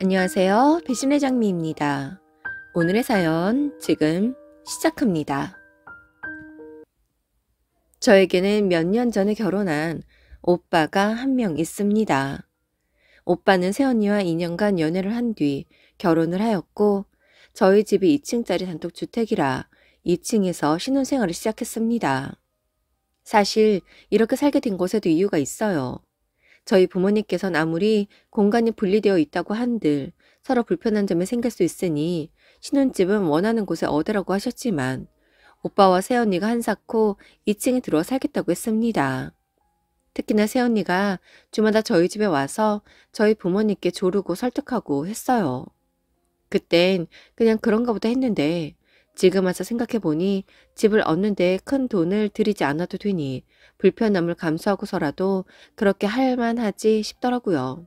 안녕하세요. 배신의 장미입니다. 오늘의 사연 지금 시작합니다. 저에게는 몇 년 전에 결혼한 오빠가 한 명 있습니다. 오빠는 새언니와 2년간 연애를 한 뒤 결혼을 하였고 저희 집이 2층짜리 단독주택이라 2층에서 신혼생활을 시작했습니다. 사실 이렇게 살게 된 곳에도 이유가 있어요. 저희 부모님께서는 아무리 공간이 분리되어 있다고 한들 서로 불편한 점이 생길 수 있으니 신혼집은 원하는 곳에 얻으라고 하셨지만 오빠와 새언니가 한사코 2층에 들어와 살겠다고 했습니다. 특히나 새언니가 주마다 저희 집에 와서 저희 부모님께 조르고 설득하고 했어요. 그땐 그냥 그런가 보다 했는데 지금 와서 생각해보니 집을 얻는 데 큰 돈을 들이지 않아도 되니 불편함을 감수하고서라도 그렇게 할 만하지 싶더라고요.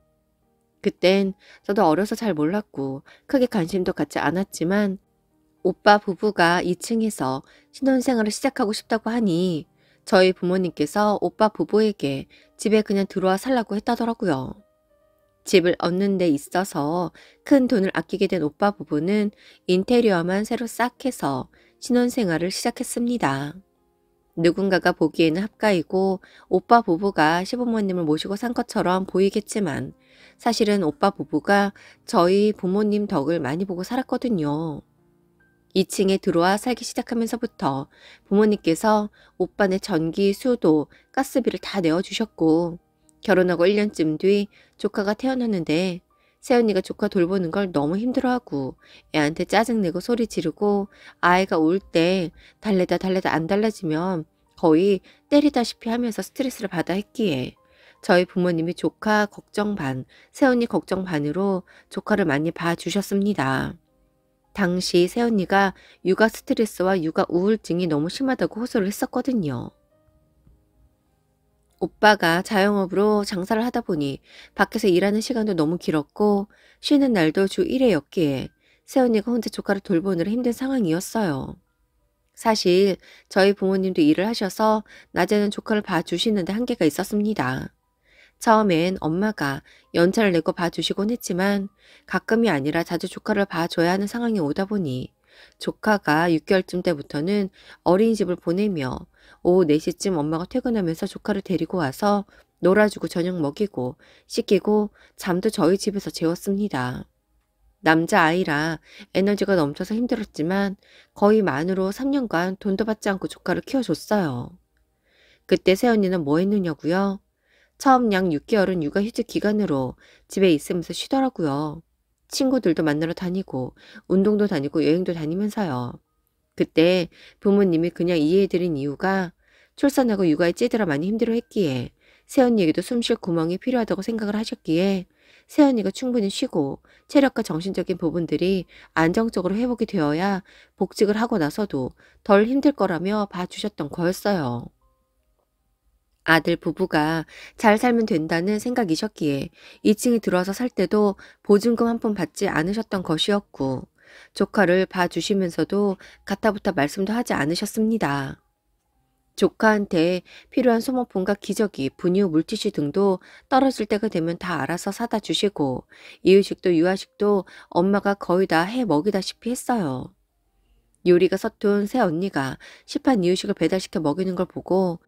그땐 저도 어려서 잘 몰랐고 크게 관심도 갖지 않았지만 오빠 부부가 2층에서 신혼생활을 시작하고 싶다고 하니 저희 부모님께서 오빠 부부에게 집에 그냥 들어와 살라고 했다더라고요. 집을 얻는 데 있어서 큰 돈을 아끼게 된 오빠 부부는 인테리어만 새로 싹 해서 신혼생활을 시작했습니다. 누군가가 보기에는 합가이고 오빠 부부가 시부모님을 모시고 산 것처럼 보이겠지만 사실은 오빠 부부가 저희 부모님 덕을 많이 보고 살았거든요. 2층에 들어와 살기 시작하면서부터 부모님께서 오빠네 전기, 수도, 가스비를 다 내어주셨고 결혼하고 1년쯤 뒤 조카가 태어났는데 새언니가 조카 돌보는 걸 너무 힘들어하고 애한테 짜증내고 소리 지르고 아이가 울 때 달래다 안 달라지면 거의 때리다시피 하면서 스트레스를 받아 했기에 저희 부모님이 조카 걱정 반, 새언니 걱정 반으로 조카를 많이 봐주셨습니다. 당시 새언니가 육아 스트레스와 육아 우울증이 너무 심하다고 호소를 했었거든요. 오빠가 자영업으로 장사를 하다 보니 밖에서 일하는 시간도 너무 길었고 쉬는 날도 주 1회였기에 새언니가 혼자 조카를 돌보느라 힘든 상황이었어요. 사실 저희 부모님도 일을 하셔서 낮에는 조카를 봐주시는데 한계가 있었습니다. 처음엔 엄마가 연차를 내고 봐주시곤 했지만 가끔이 아니라 자주 조카를 봐줘야 하는 상황이 오다 보니 조카가 6개월쯤 때부터는 어린이집을 보내며 오후 4시쯤 엄마가 퇴근하면서 조카를 데리고 와서 놀아주고 저녁 먹이고 씻기고 잠도 저희 집에서 재웠습니다. 남자아이라 에너지가 넘쳐서 힘들었지만 거의 만으로 3년간 돈도 받지 않고 조카를 키워줬어요. 그때 새언니는 뭐 했느냐고요? 처음 약 6개월은 육아휴직 기간으로 집에 있으면서 쉬더라고요. 친구들도 만나러 다니고 운동도 다니고 여행도 다니면서요. 그때 부모님이 그냥 이해해드린 이유가 출산하고 육아에 찌들어 많이 힘들어했기에 새언니에게도 숨 쉴 구멍이 필요하다고 생각을 하셨기에 새언니가 충분히 쉬고 체력과 정신적인 부분들이 안정적으로 회복이 되어야 복직을 하고 나서도 덜 힘들 거라며 봐주셨던 거였어요. 아들 부부가 잘 살면 된다는 생각이셨기에 2층에 들어와서 살 때도 보증금 한 푼 받지 않으셨던 것이었고 조카를 봐주시면서도 가타부타 말씀도 하지 않으셨습니다. 조카한테 필요한 소모품과 기저귀, 분유, 물티슈 등도 떨어질 때가 되면 다 알아서 사다 주시고 이유식도 유아식도 엄마가 거의 다 해 먹이다시피 했어요. 요리가 서툰 새 언니가 시판 이유식을 배달시켜 먹이는 걸 보고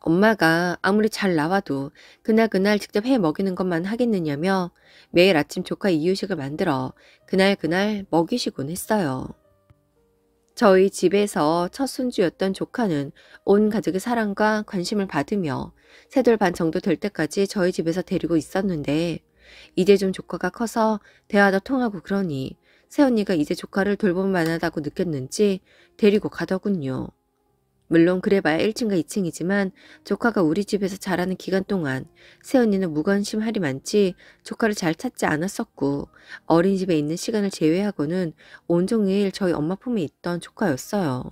엄마가 아무리 잘 나와도 그날그날 직접 해 먹이는 것만 하겠느냐며 매일 아침 조카 이유식을 만들어 그날 먹이시곤 했어요. 저희 집에서 첫 손주였던 조카는 온 가족의 사랑과 관심을 받으며 3돌 반 정도 될 때까지 저희 집에서 데리고 있었는데 이제 좀 조카가 커서 대화도 통하고 그러니 새언니가 이제 조카를 돌볼 만하다고 느꼈는지 데리고 가더군요. 물론 그래봐야 1층과 2층이지만 조카가 우리 집에서 자라는 기간 동안 새언니는 무관심할이 많지 조카를 잘 찾지 않았었고 어린이집에 있는 시간을 제외하고는 온종일 저희 엄마 품에 있던 조카였어요.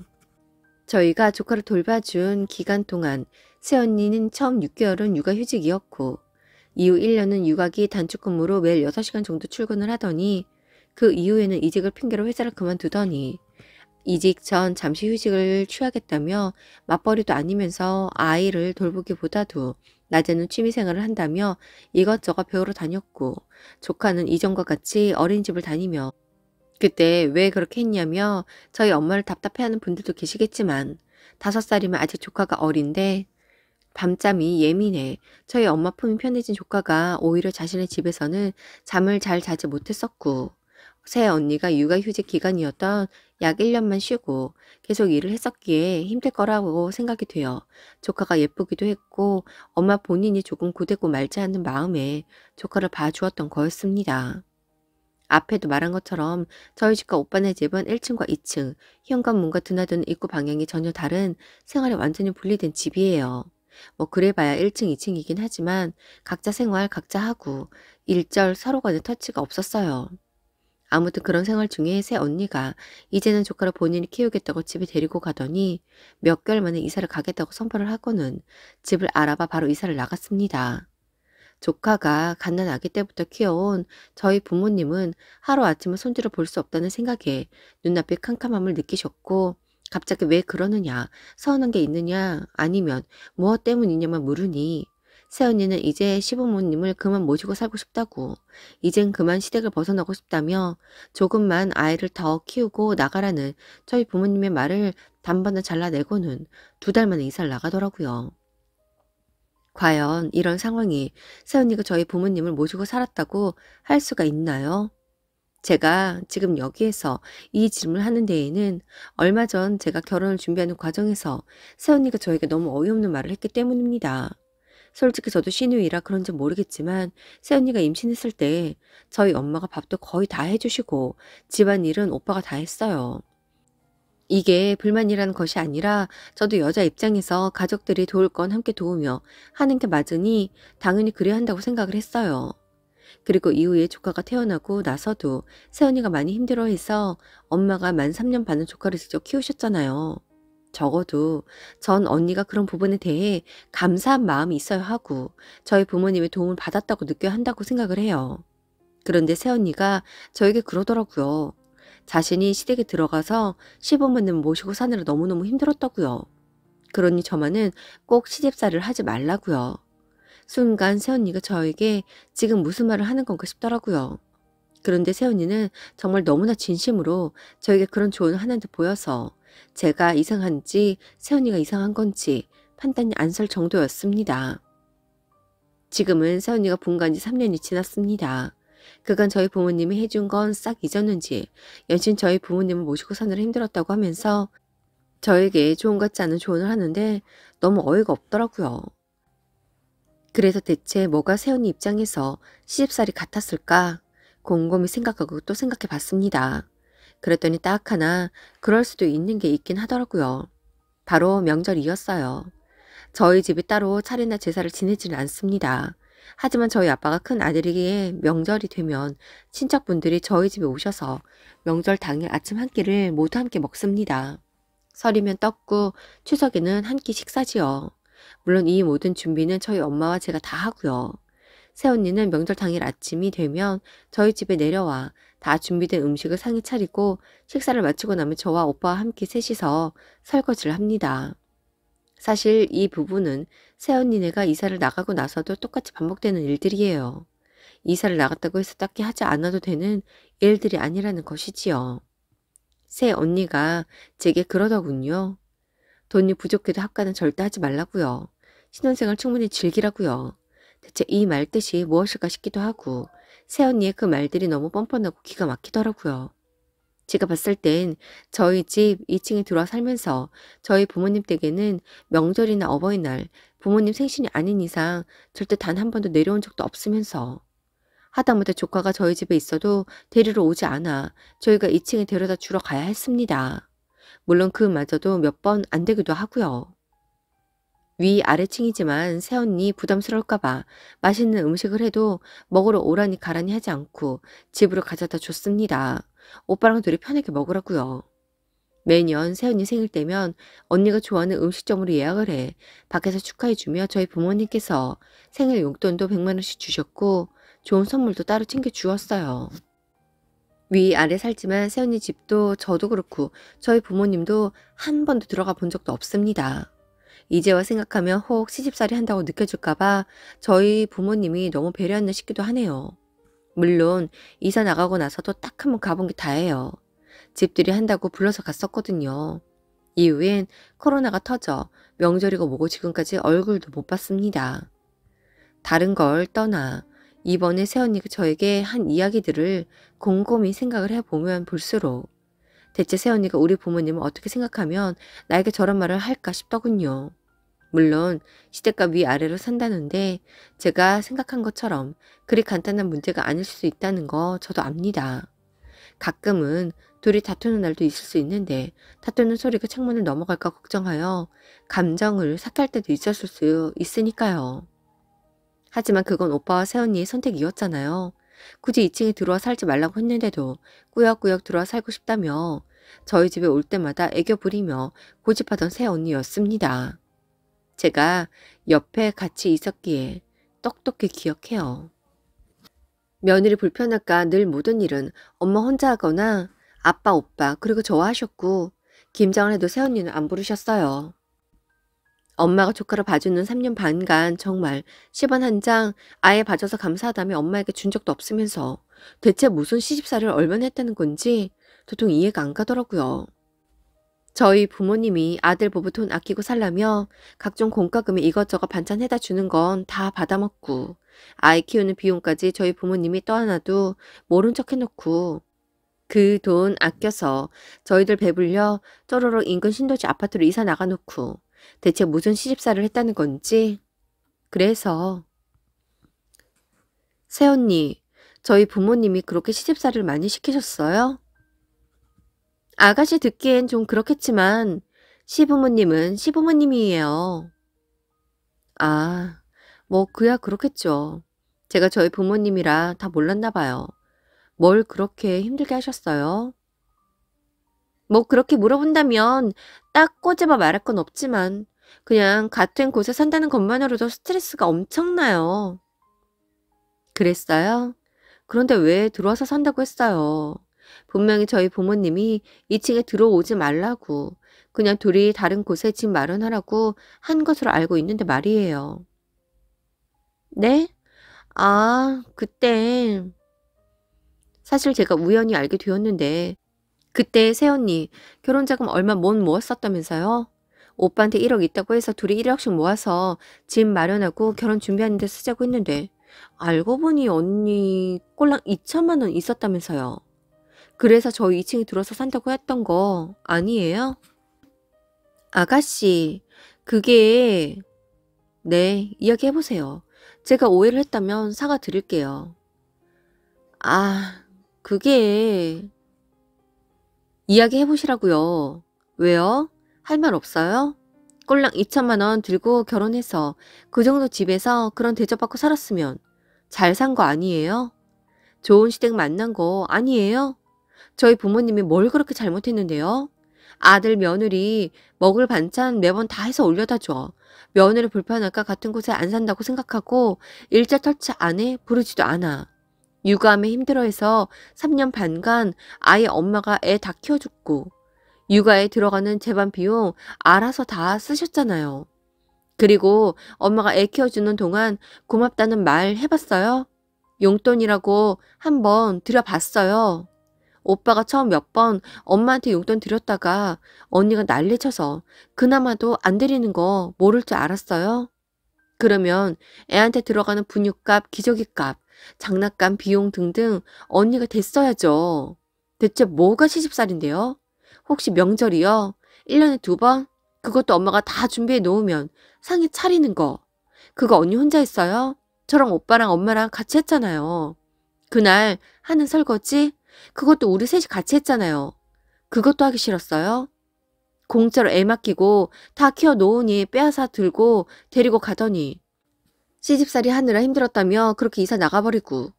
저희가 조카를 돌봐준 기간 동안 새언니는 처음 6개월은 육아휴직이었고 이후 1년은 육아기 단축근무로 매일 6시간 정도 출근을 하더니 그 이후에는 이직을 핑계로 회사를 그만두더니 이직 전 잠시 휴직을 취하겠다며 맞벌이도 아니면서 아이를 돌보기보다도 낮에는 취미생활을 한다며 이것저것 배우러 다녔고 조카는 이전과 같이 어린이집을 다니며 그때 왜 그렇게 했냐며 저희 엄마를 답답해하는 분들도 계시겠지만 5살이면 아직 조카가 어린데 밤잠이 예민해 저희 엄마 품이 편해진 조카가 오히려 자신의 집에서는 잠을 잘 자지 못했었고 새 언니가 육아휴직 기간이었던 약 1년만 쉬고 계속 일을 했었기에 힘들 거라고 생각이 되어 조카가 예쁘기도 했고 엄마 본인이 조금 고되고 말지 않는 마음에 조카를 봐주었던 거였습니다. 앞에도 말한 것처럼 저희 집과 오빠네 집은 1층과 2층, 현관문과 드나드는 입구 방향이 전혀 다른 생활이 완전히 분리된 집이에요. 뭐 그래봐야 1층, 2층이긴 하지만 각자 생활 각자 하고 일절 서로 간의 터치가 없었어요. 아무튼 그런 생활 중에 새 언니가 이제는 조카를 본인이 키우겠다고 집에 데리고 가더니 몇 개월 만에 이사를 가겠다고 선포를 하고는 집을 알아봐 바로 이사를 나갔습니다. 조카가 갓난 아기 때부터 키워온 저희 부모님은 하루아침에 손주를 볼 수 없다는 생각에 눈앞에 캄캄함을 느끼셨고 갑자기 왜 그러느냐, 서운한 게 있느냐, 아니면 무엇 때문이냐만 물으니 새언니는 이제 시부모님을 그만 모시고 살고 싶다고, 이젠 그만 시댁을 벗어나고 싶다며 조금만 아이를 더 키우고 나가라는 저희 부모님의 말을 단번에 잘라내고는 2달 만에 이사를 나가더라고요. 과연 이런 상황이 새언니가 저희 부모님을 모시고 살았다고 할 수가 있나요? 제가 지금 여기에서 이 질문을 하는 데에는 얼마 전 제가 결혼을 준비하는 과정에서 새언니가 저에게 너무 어이없는 말을 했기 때문입니다. 솔직히 저도 시누이라 그런지 모르겠지만 새언니가 임신했을 때 저희 엄마가 밥도 거의 다 해주시고 집안일은 오빠가 다 했어요. 이게 불만이라는 것이 아니라 저도 여자 입장에서 가족들이 도울 건 함께 도우며 하는 게 맞으니 당연히 그래야 한다고 생각을 했어요. 그리고 이후에 조카가 태어나고 나서도 새언니가 많이 힘들어해서 엄마가 만 3년 반은 조카를 직접 키우셨잖아요. 적어도 전 언니가 그런 부분에 대해 감사한 마음이 있어야 하고 저희 부모님의 도움을 받았다고 느껴야 한다고 생각을 해요. 그런데 새언니가 저에게 그러더라고요. 자신이 시댁에 들어가서 시부모님 모시고 사느라 너무너무 힘들었다고요. 그러니 저만은 꼭 시집살이를 하지 말라고요. 순간 새언니가 저에게 지금 무슨 말을 하는 건가 싶더라고요. 그런데 새언니는 정말 너무나 진심으로 저에게 그런 조언을 하는 듯 보여서 제가 이상한지 새언니가 이상한 건지 판단이 안 설 정도였습니다. 지금은 새언니가 본간 지 3년이 지났습니다. 그간 저희 부모님이 해준 건 싹 잊었는지 연신 저희 부모님을 모시고 사느라 힘들었다고 하면서 저에게 조언 같지 않은 조언을 하는데 너무 어이가 없더라고요. 그래서 대체 뭐가 새언니 입장에서 시집살이 같았을까? 곰곰이 생각하고 또 생각해 봤습니다. 그랬더니 딱 하나 그럴 수도 있는 게 있긴 하더라고요. 바로 명절이었어요. 저희 집이 따로 차례나 제사를 지내지는 않습니다. 하지만 저희 아빠가 큰 아들이기에 명절이 되면 친척분들이 저희 집에 오셔서 명절 당일 아침 한 끼를 모두 함께 먹습니다. 설이면 떡국, 추석에는 한 끼 식사지요. 물론 이 모든 준비는 저희 엄마와 제가 다 하고요. 새언니는 명절 당일 아침이 되면 저희 집에 내려와 다 준비된 음식을 상에 차리고 식사를 마치고 나면 저와 오빠와 함께 셋이서 설거지를 합니다. 사실 이 부분은 새언니네가 이사를 나가고 나서도 똑같이 반복되는 일들이에요. 이사를 나갔다고 해서 딱히 하지 않아도 되는 일들이 아니라는 것이지요. 새 언니가 제게 그러더군요. 돈이 부족해도 학가는 절대 하지 말라고요. 신혼생활 충분히 즐기라고요. 대체 이 말 뜻이 무엇일까 싶기도 하고 새언니의 그 말들이 너무 뻔뻔하고 기가 막히더라고요. 제가 봤을 땐 저희 집 2층에 들어와 살면서 저희 부모님 댁에는 명절이나 어버이날, 부모님 생신이 아닌 이상 절대 단 한 번도 내려온 적도 없으면서 하다못해 조카가 저희 집에 있어도 데리러 오지 않아 저희가 2층에 데려다 주러 가야 했습니다. 물론 그마저도 몇 번 안 되기도 하고요. 위아래층이지만 새언니 부담스러울까 봐 맛있는 음식을 해도 먹으러 오라니 가라니 하지 않고 집으로 가져다 줬습니다. 오빠랑 둘이 편하게 먹으라고요. 매년 새언니 생일 때면 언니가 좋아하는 음식점으로 예약을 해 밖에서 축하해주며 저희 부모님께서 생일 용돈도 100만 원씩 주셨고 좋은 선물도 따로 챙겨 주었어요. 위아래 살지만 새언니 집도 저도 그렇고 저희 부모님도 한 번도 들어가 본 적도 없습니다. 이제와 생각하면 혹 시집살이 한다고 느껴질까봐 저희 부모님이 너무 배려했나 싶기도 하네요. 물론 이사 나가고 나서도 딱 한 번 가본 게 다예요. 집들이 한다고 불러서 갔었거든요. 이후엔 코로나가 터져 명절이고 뭐고 지금까지 얼굴도 못 봤습니다. 다른 걸 떠나 이번에 새언니가 저에게 한 이야기들을 곰곰이 생각을 해보면 볼수록 대체 새언니가 우리 부모님을 어떻게 생각하면 나에게 저런 말을 할까 싶더군요. 물론 시댁과 위아래로 산다는데 제가 생각한 것처럼 그리 간단한 문제가 아닐 수 있다는 거 저도 압니다. 가끔은 둘이 다투는 날도 있을 수 있는데 다투는 소리가 창문을 넘어갈까 걱정하여 감정을 삭할 때도 있었을 수 있으니까요. 하지만 그건 오빠와 새언니의 선택이었잖아요. 굳이 2층에 들어와 살지 말라고 했는데도 꾸역꾸역 들어와 살고 싶다며 저희 집에 올 때마다 애교 부리며 고집하던 새언니였습니다. 제가 옆에 같이 있었기에 똑똑히 기억해요. 며느리 불편할까 늘 모든 일은 엄마 혼자 하거나 아빠, 오빠 그리고 저와 하셨고 김장을 해도 새언니는 안 부르셨어요. 엄마가 조카를 봐주는 3년 반간 정말 10원 한 장 아예 봐줘서 감사하다며 엄마에게 준 적도 없으면서 대체 무슨 시집살이를 얼마나 했다는 건지 도통 이해가 안 가더라고요. 저희 부모님이 아들 보부 돈 아끼고 살라며 각종 공과금에 이것저것 반찬 해다 주는 건 다 받아먹고 아이 키우는 비용까지 저희 부모님이 떠안아도 모른 척 해놓고 그 돈 아껴서 저희들 배불려 쪼로록 인근 신도시 아파트로 이사 나가놓고 대체 무슨 시집살이를 했다는 건지. 그래서 새언니, 저희 부모님이 그렇게 시집살이를 많이 시키셨어요? 아가씨 듣기엔 좀 그렇겠지만 시부모님은 시부모님이에요. 아, 뭐 그야 그렇겠죠. 제가 저희 부모님이라 다 몰랐나 봐요. 뭘 그렇게 힘들게 하셨어요? 뭐 그렇게 물어본다면 딱 꼬집어 말할 건 없지만 그냥 같은 곳에 산다는 것만으로도 스트레스가 엄청나요. 그랬어요? 그런데 왜 들어와서 산다고 했어요? 분명히 저희 부모님이 2층에 들어오지 말라고 그냥 둘이 다른 곳에 집 마련하라고 한 것으로 알고 있는데 말이에요. 네? 아, 그때 사실 제가 우연히 알게 되었는데 그때 새언니 결혼자금 얼마 못 모았었다면서요? 오빠한테 1억 있다고 해서 둘이 1억씩 모아서 집 마련하고 결혼 준비하는 데 쓰자고 했는데 알고 보니 언니 꼴랑 2천만 원 있었다면서요. 그래서 저희 2층에 들어서 산다고 했던 거 아니에요? 아가씨, 그게 네, 이야기해보세요. 제가 오해를 했다면 사과드릴게요. 아, 그게 이야기해보시라고요. 왜요? 할 말 없어요? 꼴랑 2천만 원 들고 결혼해서 그 정도 집에서 그런 대접받고 살았으면 잘 산 거 아니에요? 좋은 시댁 만난 거 아니에요? 저희 부모님이 뭘 그렇게 잘못했는데요? 아들 며느리 먹을 반찬 매번 다 해서 올려다 줘. 며느리 불편할까 같은 곳에 안 산다고 생각하고 일자털치 안 해? 부르지도 않아. 육아하며 힘들어해서 3년 반간 아예 엄마가 애 다 키워줬고 육아에 들어가는 재반 비용 알아서 다 쓰셨잖아요. 그리고 엄마가 애 키워주는 동안 고맙다는 말 해봤어요? 용돈이라고 한번 드려봤어요. 오빠가 처음 몇 번 엄마한테 용돈 드렸다가 언니가 난리쳐서 그나마도 안 드리는 거 모를 줄 알았어요? 그러면 애한테 들어가는 분유값, 기저귀값, 장난감 비용 등등 언니가 댔어야죠. 대체 뭐가 시집살인데요? 혹시 명절이요? 1년에 2번? 그것도 엄마가 다 준비해 놓으면 상에 차리는 거. 그거 언니 혼자 했어요? 저랑 오빠랑 엄마랑 같이 했잖아요. 그날 하는 설거지? 그것도 우리 셋이 같이 했잖아요. 그것도 하기 싫었어요? 공짜로 애 맡기고 다 키워 놓으니 빼앗아 들고 데리고 가더니 시집살이 하느라 힘들었다며 그렇게 이사 나가버리고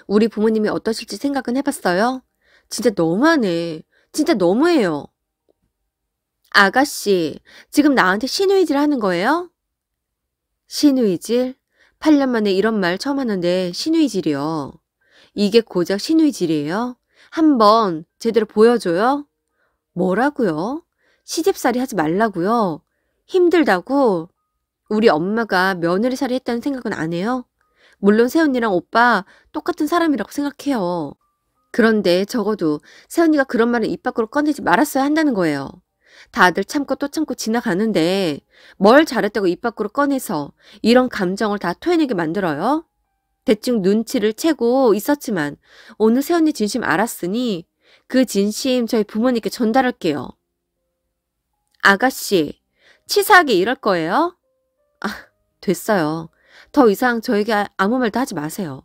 우리 부모님이 어떠실지 생각은 해봤어요? 진짜 너무하네. 진짜 너무해요. 아가씨, 지금 나한테 신우이질 하는 거예요? 신우이질? 8년 만에 이런 말 처음 하는데 신우이질이요. 이게 고작 신우이질이에요? 한번 제대로 보여줘요? 뭐라고요? 시집살이 하지 말라고요? 힘들다고? 우리 엄마가 며느리살이 했다는 생각은 안 해요? 물론 새언니랑 오빠 똑같은 사람이라고 생각해요. 그런데 적어도 새언니가 그런 말을 입 밖으로 꺼내지 말았어야 한다는 거예요. 다들 참고 또 참고 지나가는데 뭘 잘했다고 입 밖으로 꺼내서 이런 감정을 다 토해내게 만들어요? 대충 눈치를 채고 있었지만 오늘 새언니 진심 알았으니 그 진심 저희 부모님께 전달할게요. 아가씨, 치사하게 이럴 거예요? 아, 됐어요. 더 이상 저에게 아무 말도 하지 마세요.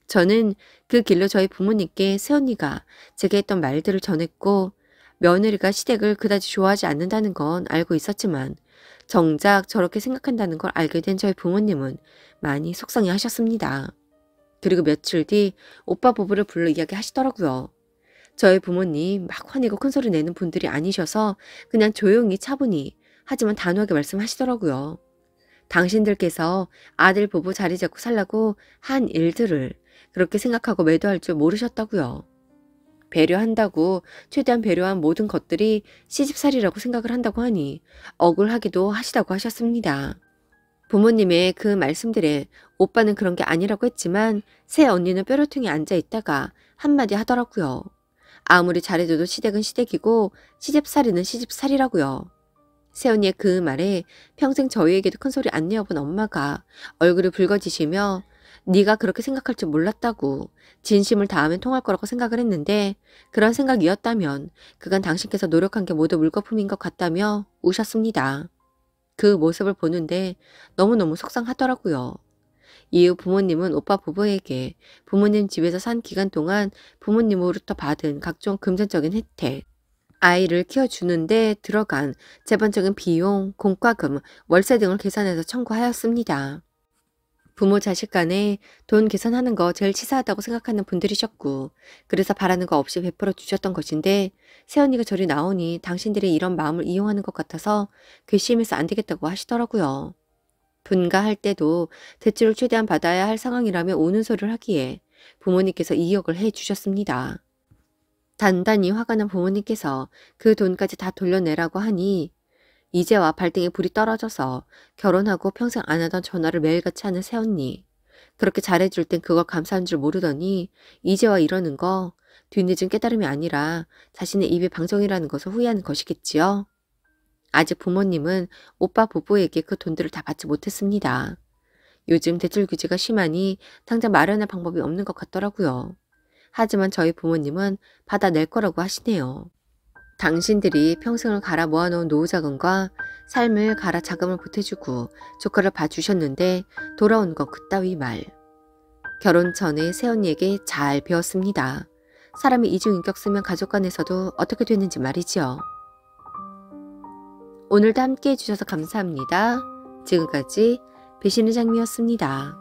저는 그 길로 저희 부모님께 새언니가 제게 했던 말들을 전했고 며느리가 시댁을 그다지 좋아하지 않는다는 건 알고 있었지만 정작 저렇게 생각한다는 걸 알게 된 저희 부모님은 많이 속상해 하셨습니다. 그리고 며칠 뒤 오빠 부부를 불러 이야기하시더라고요. 저희 부모님 막 화내고 큰소리 내는 분들이 아니셔서 그냥 조용히 차분히 하지만 단호하게 말씀하시더라고요. 당신들께서 아들 부부 자리 잡고 살라고 한 일들을 그렇게 생각하고 매도할 줄 모르셨다고요. 배려한다고 최대한 배려한 모든 것들이 시집살이라고 생각을 한다고 하니 억울하기도 하시다고 하셨습니다. 부모님의 그 말씀들에 오빠는 그런 게 아니라고 했지만 새 언니는 뾰루퉁이 앉아 있다가 한마디 하더라고요. 아무리 잘해줘도 시댁은 시댁이고 시집살이는 시집살이라고요. 새언니의 그 말에 평생 저희에게도 큰소리 안 내어본 엄마가 얼굴이 붉어지시며 네가 그렇게 생각할 줄 몰랐다고 진심을 다하면 통할 거라고 생각을 했는데 그런 생각이었다면 그간 당신께서 노력한 게 모두 물거품인 것 같다며 우셨습니다. 그 모습을 보는데 너무너무 속상하더라고요. 이후 부모님은 오빠 부부에게 부모님 집에서 산 기간 동안 부모님으로부터 받은 각종 금전적인 혜택, 아이를 키워주는데 들어간 재반적인 비용, 공과금, 월세 등을 계산해서 청구하였습니다. 부모 자식 간에 돈 계산하는 거 제일 치사하다고 생각하는 분들이셨고 그래서 바라는 거 없이 베풀어 주셨던 것인데 새언니가 저리 나오니 당신들이 이런 마음을 이용하는 것 같아서 괘씸해서 안 되겠다고 하시더라고요. 분가할 때도 대출을 최대한 받아야 할 상황이라며 우는 소리를 하기에 부모님께서 이역을 해 주셨습니다. 단단히 화가 난 부모님께서 그 돈까지 다 돌려내라고 하니 이제와 발등에 불이 떨어져서 결혼하고 평생 안 하던 전화를 매일같이 하는 새언니. 그렇게 잘해줄 땐 그걸 감사한 줄 모르더니 이제와 이러는 거 뒤늦은 깨달음이 아니라 자신의 입이 방정이라는 것을 후회하는 것이겠지요. 아직 부모님은 오빠 부부에게 그 돈들을 다 받지 못했습니다. 요즘 대출 규제가 심하니 당장 마련할 방법이 없는 것 같더라고요. 하지만 저희 부모님은 받아낼 거라고 하시네요. 당신들이 평생을 갈아 모아놓은 노후자금과 삶을 갈아 자금을 보태주고 조카를 봐주셨는데 돌아온 건 그따위 말. 결혼 전에 새언니에게 잘 배웠습니다. 사람이 이중인격 쓰면 가족 간에서도 어떻게 되는지 말이지요. 오늘도 함께 해주셔서 감사합니다. 지금까지 배신의 장미였습니다.